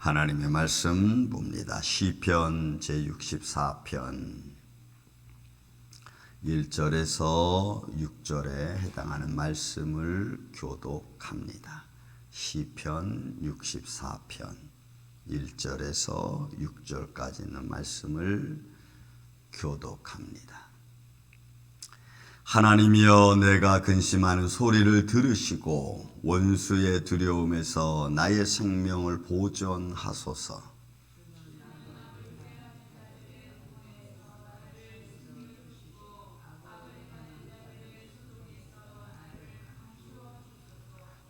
하나님의 말씀 봅니다. 시편 제64편 1절에서 6절에 해당하는 말씀을 교독합니다. 시편 64편 1절에서 6절까지 있는 말씀을 교독합니다. 하나님이여, 내가 근심하는 소리를 들으시고 원수의 두려움에서 나의 생명을 보존하소서.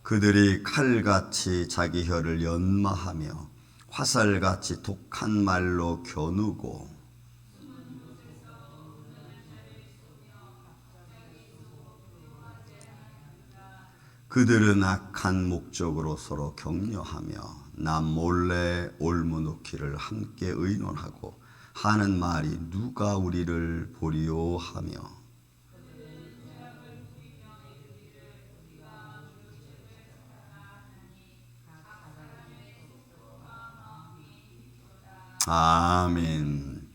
그들이 칼같이 자기 혀를 연마하며 화살같이 독한 말로 겨누고 그들은 악한 목적으로 서로 격려하며 남 몰래 올무놓기를 함께 의논하고 하는 말이 누가 우리를 보리요 하며 아멘.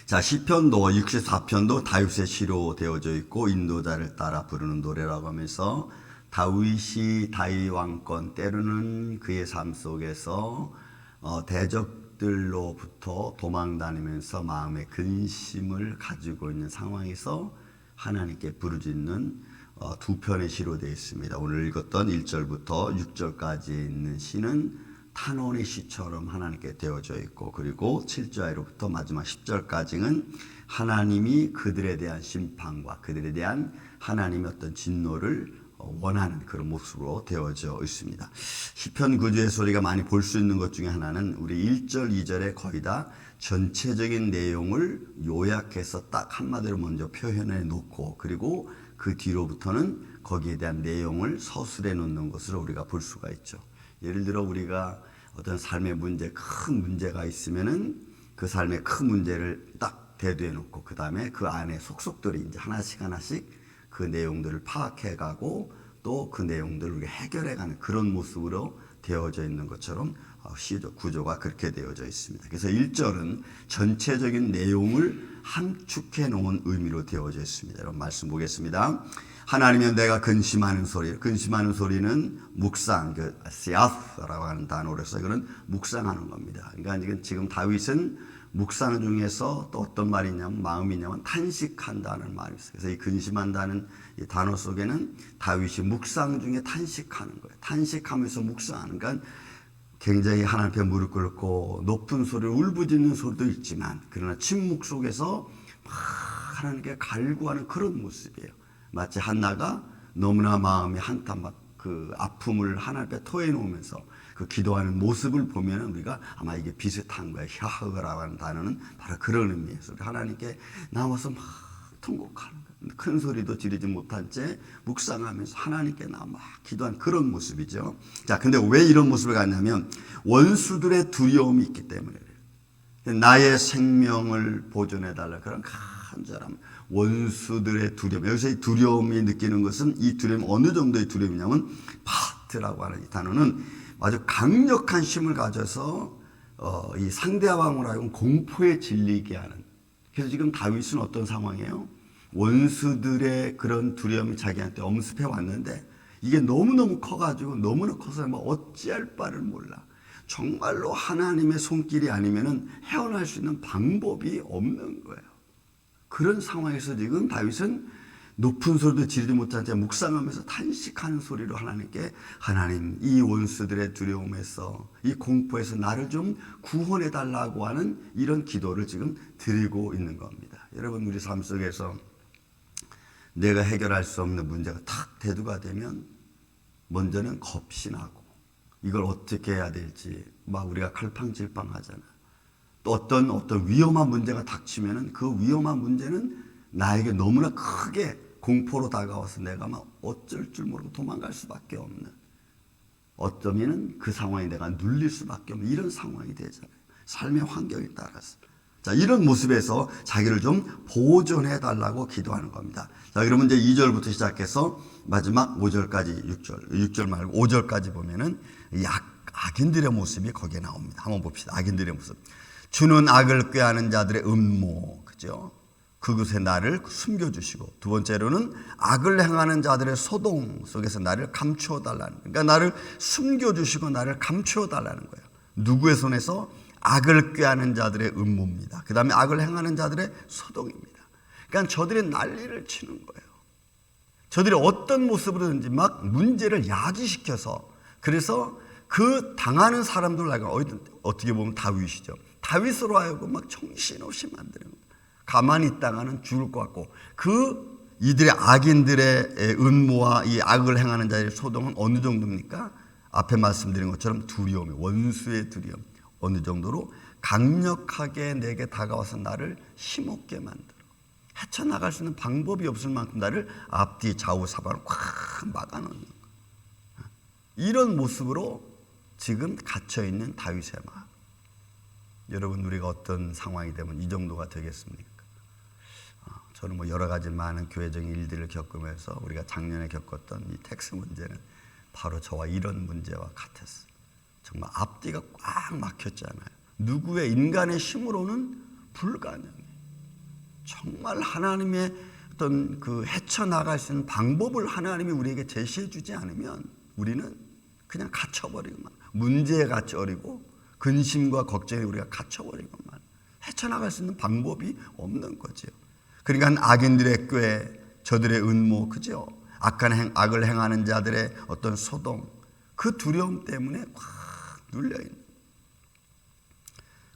자, 시편도 64편도 다윗의 시로 되어져 있고 인도자를 따라 부르는 노래라고 하면서 다윗이 다윗 왕권 때로는 그의 삶 속에서 대적들로부터 도망다니면서 마음의 근심을 가지고 있는 상황에서 하나님께 부르짖는 두 편의 시로 되어 있습니다. 오늘 읽었던 1절부터 6절까지 있는 시는 탄원의 시처럼 하나님께 되어져 있고, 그리고 7절로부터 마지막 10절까지는 하나님이 그들에 대한 심판과 그들에 대한 하나님의 어떤 진노를 원하는 그런 모습으로 되어져 있습니다. 시편 구주의 소리가 많이 볼 수 있는 것 중에 하나는 우리 1절, 2절에 거의 다 전체적인 내용을 요약해서 딱 한마디로 먼저 표현해 놓고, 그리고 그 뒤로부터는 거기에 대한 내용을 서술해 놓는 것으로 우리가 볼 수가 있죠. 예를 들어 우리가 어떤 삶의 문제, 큰 문제가 있으면은 그 삶의 큰 문제를 딱 대두해 놓고 그 다음에 그 안에 속속들이 이제 하나씩 그 내용들을 파악해 가고 또 그 내용들을 우리가 해결해 가는 그런 모습으로 되어져 있는 것처럼 시적 구조가 그렇게 되어져 있습니다. 그래서 1절은 전체적인 내용을 함축해 놓은 의미로 되어져 있습니다. 여러분 말씀 보겠습니다. 하나님은 내가 근심하는 소리, 근심하는 소리는 묵상, 시아프라고 하는 단어로서 이거는 묵상하는 겁니다. 그러니까 지금 다윗은 묵상 중에서 또 어떤 말이 있냐면 마음이 있냐면 탄식한다는 말이 있어요. 그래서 이 근심한다는 이 단어 속에는 다윗이 묵상 중에 탄식하는 거예요. 탄식하면서 묵상하는 건 굉장히 하나님 앞에 무릎 꿇고 높은 소리를 울부짖는 소리도 있지만 그러나 침묵 속에서 막 하나님께 갈구하는 그런 모습이에요. 마치 한나가 너무나 마음이 한탄 막 그 아픔을 하나님 앞에 토해 놓으면서 그 기도하는 모습을 보면 우리가 아마 이게 비슷한 거예요. 샤흐라고 하는 단어는 바로 그런 의미에서 하나님께 나와서 막 통곡하는 거예요. 큰 소리도 지르지 못한 채 묵상하면서 하나님께 나와 막 기도한 그런 모습이죠. 자, 근데 왜 이런 모습을 갖냐면 원수들의 두려움이 있기 때문에 그래요. 나의 생명을 보존해달라 그런 간절함. 원수들의 두려움. 여기서 이 두려움이 느끼는 것은 이 두려움이 어느 정도의 두려움이냐면 파트라고 하는 이 단어는 아주 강력한 힘을 가져서 이 상대 왕을 하여금 공포에 질리게 하는. 그래서 지금 다윗은 어떤 상황이에요? 원수들의 그런 두려움이 자기한테 엄습해 왔는데 이게 너무너무 커가지고 너무나 커서 뭐 어찌할 바를 몰라. 정말로 하나님의 손길이 아니면은 헤어날 수 있는 방법이 없는 거예요. 그런 상황에서 지금 다윗은 높은 소리도 지르지 못한 채 묵상하면서 탄식하는 소리로 하나님께 하나님 이 원수들의 두려움에서 이 공포에서 나를 좀 구원해 달라고 하는 이런 기도를 지금 드리고 있는 겁니다. 여러분 우리 삶 속에서 내가 해결할 수 없는 문제가 탁 대두가 되면 먼저는 겁이 나고 이걸 어떻게 해야 될지 막 우리가 갈팡질팡 하잖아. 또 어떤 위험한 문제가 닥치면은 그 위험한 문제는 나에게 너무나 크게 공포로 다가와서 내가 막 어쩔 줄 모르고 도망갈 수밖에 없는, 어쩌면은 그 상황에 내가 눌릴 수밖에 없는 이런 상황이 되잖아요. 삶의 환경에 따라서. 자, 이런 모습에서 자기를 좀 보존해 달라고 기도하는 겁니다. 자, 그러면 이제 2절부터 시작해서 마지막 5절까지 6절 말고 5절까지 보면은 악인들의 모습이 거기에 나옵니다. 한번 봅시다. 악인들의 모습. 주는 악을 꾀하는 자들의 음모, 그죠? 그곳에 나를 숨겨주시고, 두 번째로는 악을 행하는 자들의 소동 속에서 나를 감추어 달라는, 그러니까 나를 숨겨주시고 나를 감추어 달라는 거예요. 누구의 손에서? 악을 꾀하는 자들의 음모입니다. 그 다음에 악을 행하는 자들의 소동입니다. 그러니까 저들이 난리를 치는 거예요. 저들이 어떤 모습으로든지 막 문제를 야기시켜서, 그래서 그 당하는 사람들, 어떻게 보면 다윗이죠. 다윗으로 하여금 막 정신없이 만드는 거예요. 가만히 있다가는 죽을 것 같고, 이들의 악인들의 음모와 이 악을 행하는 자의 소동은 어느 정도입니까? 앞에 말씀드린 것처럼 두려움이, 원수의 두려움, 어느 정도로 강력하게 내게 다가와서 나를 힘없게 만들어 헤쳐나갈 수 있는 방법이 없을 만큼 나를 앞뒤 좌우 사방을 꽉 막아놓는 거예요. 이런 모습으로 지금 갇혀있는 다윗의 마음. 여러분, 우리가 어떤 상황이 되면 이 정도가 되겠습니까? 저는 여러 가지 많은 교회적인 일들을 겪으면서 우리가 작년에 겪었던 이 텍스 문제는 바로 저와 이런 문제와 같았어요. 정말 앞뒤가 꽉 막혔잖아요. 누구의 인간의 힘으로는 불가능해요. 정말 하나님의 어떤 그 헤쳐나갈 수 있는 방법을 하나님이 우리에게 제시해 주지 않으면 우리는 그냥 갇혀버리고만, 문제에 갇혀버리고 근심과 걱정에 우리가 갇혀버리고만, 헤쳐나갈 수 있는 방법이 없는 거죠. 그러니까 악인들의 꾀, 저들의 음모, 그죠? 악을 행하는 자들의 어떤 소동, 그 두려움 때문에 꽉 눌려있는.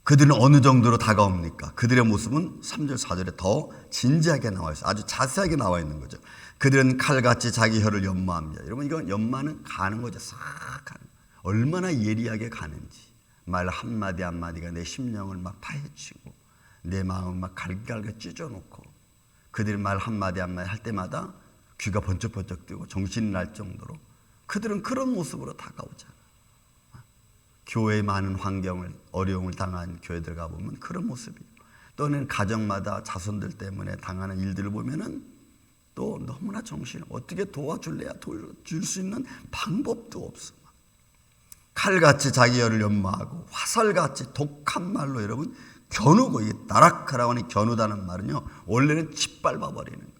그들은 어느 정도로 다가옵니까? 그들의 모습은 3절, 4절에 더 진지하게 나와 있어요. 아주 자세하게 나와 있는 거죠. 그들은 칼같이 자기 혀를 연마합니다. 여러분, 이건 연마는 가는 거죠. 싹 가는. 얼마나 예리하게 가는지. 말 한마디 한마디가 내 심령을 막 파헤치고 내 마음을 막 갈갈게 찢어놓고, 그들 말 한마디 한마디 할 때마다 귀가 번쩍번쩍 뜨고 정신이 날 정도로 그들은 그런 모습으로 다가오잖아요. 교회의 많은 어려움을 당한 교회들 가보면 그런 모습이에요. 또는 가정마다 자손들 때문에 당하는 일들을 보면은 또 너무나 정신을 어떻게 도와줄래야 도와줄 수 있는 방법도 없어. 칼같이 자기 혀를 연마하고 화살같이 독한 말로, 여러분, 겨누고, 이게 나락하라고 하는 겨누다는 말은요, 원래는 짓밟아버리는 거예요.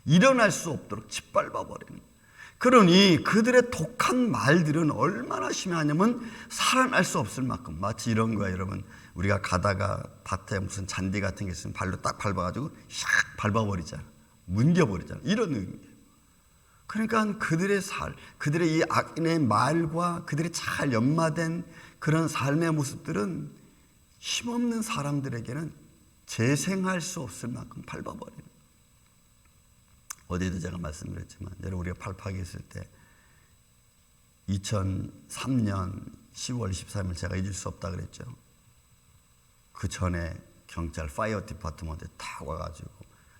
일어날 수 없도록 짓밟아버리는 거예요. 그러니 그들의 독한 말들은 얼마나 심하냐면 살아날 수 없을 만큼, 마치 이런 거야, 여러분. 우리가 가다가 밭에 무슨 잔디 같은 게 있으면 발로 딱 밟아가지고 샥 밟아버리잖아, 뭉겨버리잖아, 이런 의미예요. 그러니까 그들의 이 악인의 말과 그들의 잘 연마된 그런 삶의 모습들은 힘없는 사람들에게는 재생할 수 없을 만큼 밟아버리는. 어제도 제가 말씀드렸지만, 여러분, 우리가 팔팍에 있을 때 2003년 10월 23일 제가 잊을 수 없다 그랬죠. 그 전에 경찰 파이어 디파트먼트에 딱 와가지고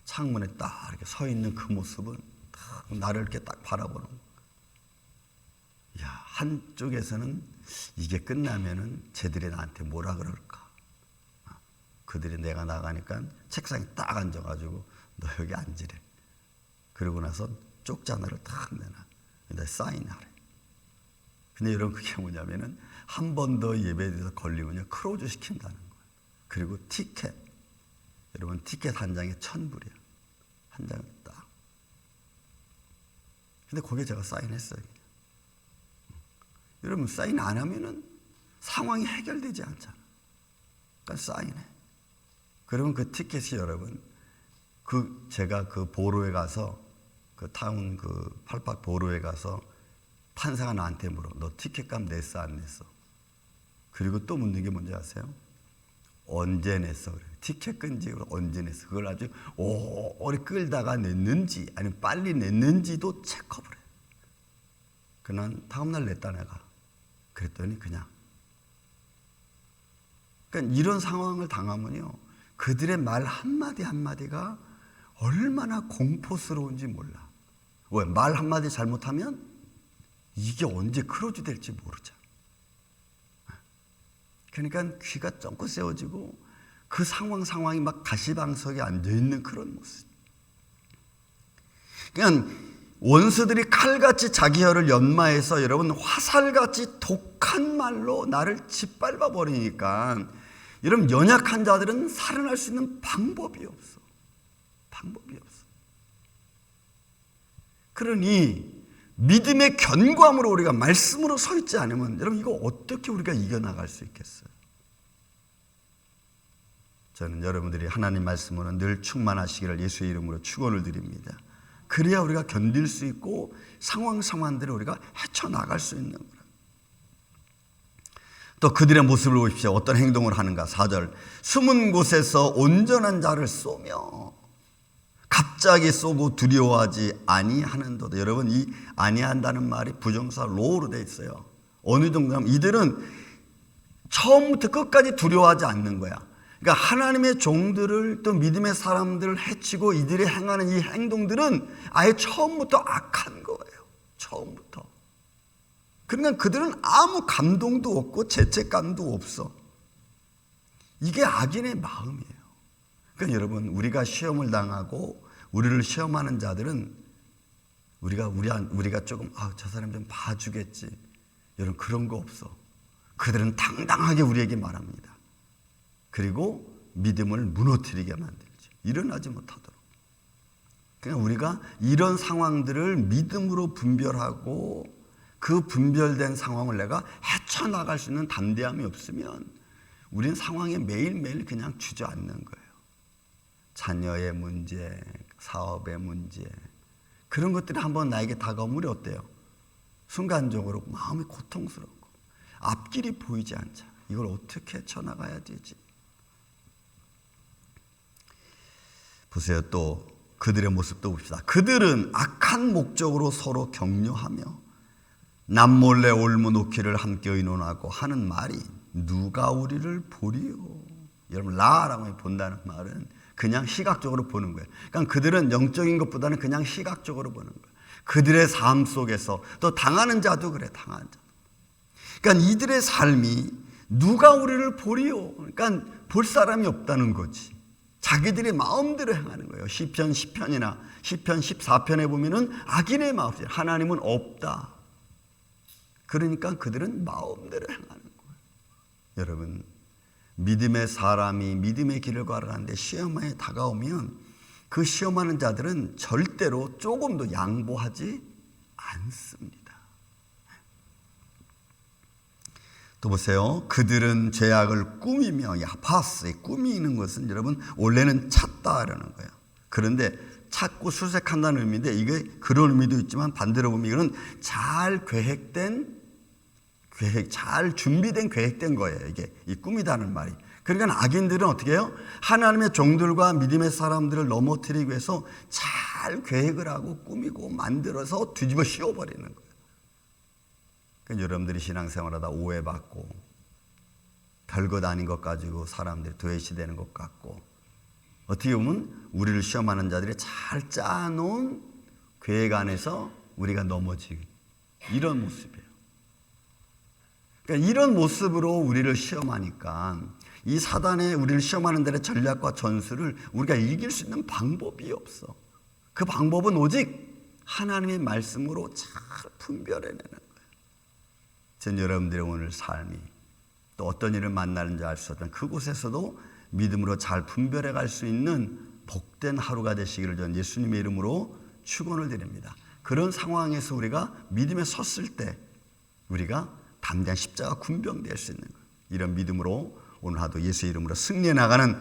창문에 딱 이렇게 서 있는 그 모습은 딱 나를 이렇게 딱 바라보는 거예요. 야, 한쪽에서는 이게 끝나면은 쟤들이 나한테 뭐라 그럴까? 그들이 내가 나가니까 책상에 딱 앉아가지고 너 여기 앉으래. 그러고 나서 쪽지 하나를 딱 내놔. 근데 사인하래. 근데 여러분, 그게 뭐냐면은 한 번 더 예배에서 걸리면요, 크로즈 시킨다는 거예요. 그리고 티켓. 여러분, 티켓 한 장에 1,000불이야. 한 장에 딱. 근데 거기에 제가 사인했어요. 여러분, 사인 안 하면은 상황이 해결되지 않잖아. 그러니까 사인해. 그러면 그 티켓이, 여러분, 제가 그 보로에 가서, 그 타운 팔팍 보로에 가서 판사가 나한테 물어. 너 티켓값 냈어, 안 냈어? 그리고 또 묻는 게 뭔지 아세요? 언제 냈어? 그래. 티켓 끈지 언제 냈어? 그걸 아주 오래 끌다가 냈는지, 아니면 빨리 냈는지도 체크업을 해. 그난 다음날 냈다, 내가. 그랬더니 그냥. 그러니까 이런 상황을 당하면요, 그들의 말 한마디 한마디가 얼마나 공포스러운지 몰라. 왜? 말 한마디 잘못하면 이게 언제 크로즈 될지 모르잖아. 그러니까 귀가 쫑긋 세워지고 그 상황이 막 가시방석에 앉아있는 그런 모습. 그냥 원수들이 칼같이 자기 혀를 연마해서, 여러분, 화살같이 독한 독한 말로 나를 짓밟아 버리니까 여러분, 연약한 자들은 살아날 수 있는 방법이 없어. 방법이 없어. 그러니 믿음의 견고함으로 우리가 말씀으로 서 있지 않으면 여러분, 이거 어떻게 우리가 이겨나갈 수 있겠어요? 저는 여러분들이 하나님 말씀으로 늘 충만하시기를 예수의 이름으로 축원을 드립니다. 그래야 우리가 견딜 수 있고 상황들을 우리가 헤쳐나갈 수 있는 거예요. 또 그들의 모습을 보십시오. 어떤 행동을 하는가. 4절, 숨은 곳에서 온전한 자를 쏘며 갑자기 쏘고 두려워하지 아니하는도다. 여러분, 이 아니한다는 말이 부정사 로우로 돼 있어요. 어느 정도냐면 이들은 처음부터 끝까지 두려워하지 않는 거야. 그러니까 하나님의 종들을, 또 믿음의 사람들을 해치고 이들이 행하는 이 행동들은 아예 처음부터 악한 거예요. 처음부터. 그러니까 그들은 아무 감동도 없고 죄책감도 없어. 이게 악인의 마음이에요. 그러니까 여러분, 우리가 시험을 당하고 우리를 시험하는 자들은 우리가 조금 저 사람 좀 봐주겠지, 여러분, 그런 거 없어. 그들은 당당하게 우리에게 말합니다. 그리고 믿음을 무너뜨리게 만들죠. 일어나지 못하도록. 그냥 우리가 이런 상황들을 믿음으로 분별하고 그 분별된 상황을 내가 헤쳐나갈 수 있는 담대함이 없으면 우리는 상황에 매일매일 그냥 주저앉는 거예요. 자녀의 문제, 사업의 문제, 그런 것들이 한번 나에게 다가오면 우리 어때요? 순간적으로 마음이 고통스럽고 앞길이 보이지 않잖아. 이걸 어떻게 헤쳐나가야 되지? 보세요. 또 그들의 모습도 봅시다. 그들은 악한 목적으로 서로 격려하며 남몰래 올무놓기를 함께 의논하고 하는 말이 누가 우리를 보리요. 여러분, 라라고 본다는 말은 그냥 시각적으로 보는 거예요. 그러니까 그들은 영적인 것보다는 그냥 시각적으로 보는 거예요. 그들의 삶 속에서 또 당하는 자도 그래, 당하는 자. 그러니까 이들의 삶이 누가 우리를 보리요. 그러니까 볼 사람이 없다는 거지. 자기들의 마음대로 행하는 거예요. 시편 10편이나 시편 14편에 보면은 악인의 마음이에요. 하나님은 없다. 그러니까 그들은 마음대로 행하는 거예요. 여러분, 믿음의 사람이 믿음의 길을 걸어가는데 시험에 다가오면 그 시험하는 자들은 절대로 조금도 양보하지 않습니다. 또 보세요. 그들은 죄악을 꾸미며, 야파스, 꾸미는 것은 여러분 원래는 찾다라는 거예요. 그런데 찾고 수색한다는 의미인데 이게 그런 의미도 있지만 반대로 보면 이거는 잘 계획된, 잘 준비된, 계획된 거예요. 이게 이 꾸미다는 말이. 그러니까 악인들은 어떻게 해요? 하나님의 종들과 믿음의 사람들을 넘어뜨리기 위해서 잘 계획을 하고 꾸미고 만들어서 뒤집어 씌워버리는 거예요. 그러니까 여러분들이 신앙생활하다 오해받고 별것 아닌 것 가지고 사람들이 도외시되는 것 같고, 어떻게 보면 우리를 시험하는 자들이 잘 짜놓은 계획 안에서 우리가 넘어지기, 이런 모습이에요. 그러니까 이런 모습으로 우리를 시험하니까 이 사단의 우리를 시험하는 데의 전략과 전술을 우리가 이길 수 있는 방법이 없어. 그 방법은 오직 하나님의 말씀으로 잘 분별해내는 거예요. 전 여러분들의 오늘 삶이 또 어떤 일을 만나는지 알 수 없던 그곳에서도 믿음으로 잘 분별해 갈 수 있는 복된 하루가 되시기를 전 예수님의 이름으로 축원을 드립니다. 그런 상황에서 우리가 믿음에 섰을 때 우리가 담대한 십자가 군병될 수 있는 거예요. 이런 믿음으로 오늘 하루 예수의 이름으로 승리해 나가는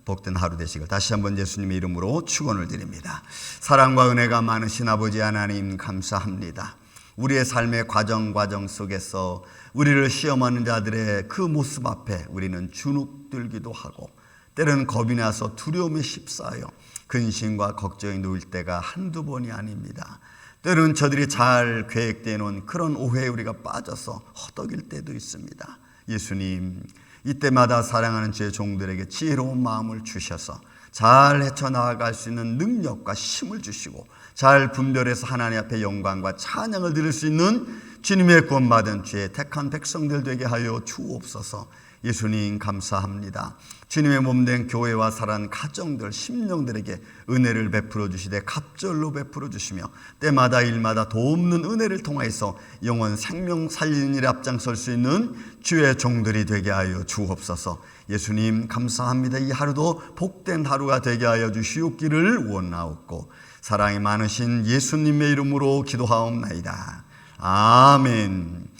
복된 하루 되시길 다시 한번 예수님의 이름으로 축원을 드립니다. 사랑과 은혜가 많으신 아버지 하나님, 감사합니다. 우리의 삶의 과정 속에서 우리를 시험하는 자들의 그 모습 앞에 우리는 주눅들기도 하고 때로는 겁이 나서 두려움에 휩싸여 근심과 걱정이 놓일 때가 한두 번이 아닙니다. 때로는 저들이 잘 계획되어 놓은 그런 오해에 우리가 빠져서 허덕일 때도 있습니다. 예수님, 이때마다 사랑하는 제 종들에게 지혜로운 마음을 주셔서 잘 헤쳐나갈 수 있는 능력과 힘을 주시고 잘 분별해서 하나님 앞에 영광과 찬양을 드릴 수 있는 주님의 구원받은 죄 택한 백성들 되게 하여 주옵소서. 예수님 감사합니다. 주님의 몸된 교회와 살아가는 가정들, 심령들에게 은혜를 베풀어 주시되 갑절로 베풀어 주시며 때마다 일마다 도움는 은혜를 통하여서 영원 생명 살리는 일에 앞장설 수 있는 주의 종들이 되게 하여 주옵소서. 예수님 감사합니다. 이 하루도 복된 하루가 되게 하여 주시옵기를 원하옵고 사랑이 많으신 예수님의 이름으로 기도하옵나이다. 아멘.